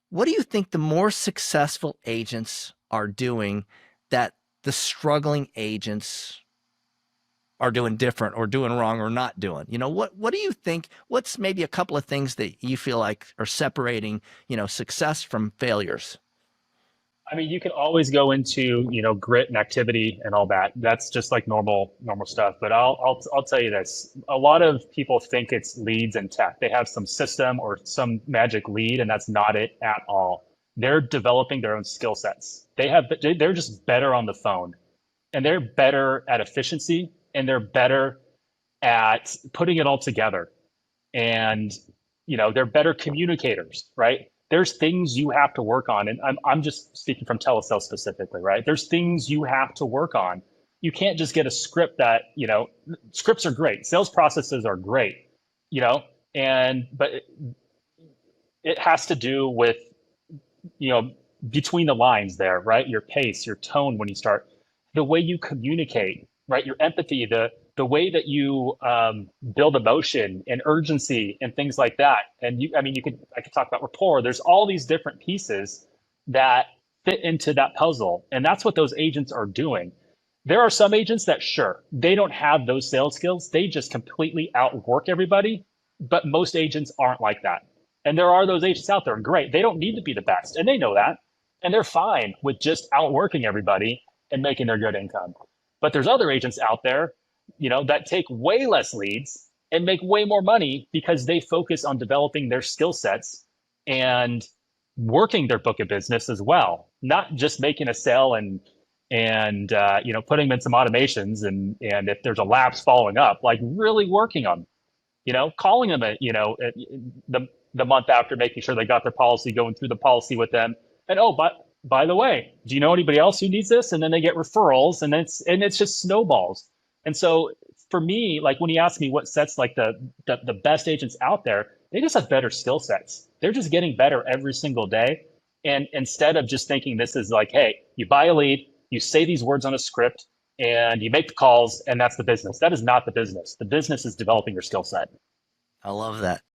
What do you think the more successful agents are doing that the struggling agents are doing different or doing wrong or not doing? What do you think? What's maybe a couple of things that you feel like are separating, success from failures? I mean, you can always go into, grit and activity and all that. That's just like normal stuff. But I'll tell you this. A lot of people think it's leads and tech. They have some system or some magic lead, and that's not it at all. They're developing their own skill sets. They're just better on the phone, and they're better at efficiency, and they're better at putting it all together. And they're better communicators, right? There's things you have to work on, and I'm just speaking from telesales specifically, right? There's things you have to work on. You can't just get a script that, scripts are great, sales processes are great, you know but it has to do with, you know between the lines there, right? Your pace, your tone when you start, the way you communicate, right? Your empathy, the way that you build emotion and urgency and things like that. And I could talk about rapport. There's all these different pieces that fit into that puzzle, and that's what those agents are doing. There are some agents that, sure, they don't have those sales skills. They just completely outwork everybody. But most agents aren't like that. And there are those agents out there, great. They don't need to be the best, and they know that. And they're fine with just outworking everybody and making their good income. But there's other agents out there, that take way less leads and make way more money because they focus on developing their skill sets and working their book of business as well, not just making a sale and putting them in some automations, and if there's a lapse, following up, like really working on, calling them the month after, making sure they got their policy, going through the policy with them. And oh, but by the way, do you know anybody else who needs this? And then they get referrals, and it's just snowballs. And so for me, like when you ask me what sets like the best agents out there, they just have better skill sets. They're just getting better every single day. And instead of just thinking this is like, hey, you buy a lead, you say these words on a script, and you make the calls, and that's the business. That is not the business. The business is developing your skill set. I love that.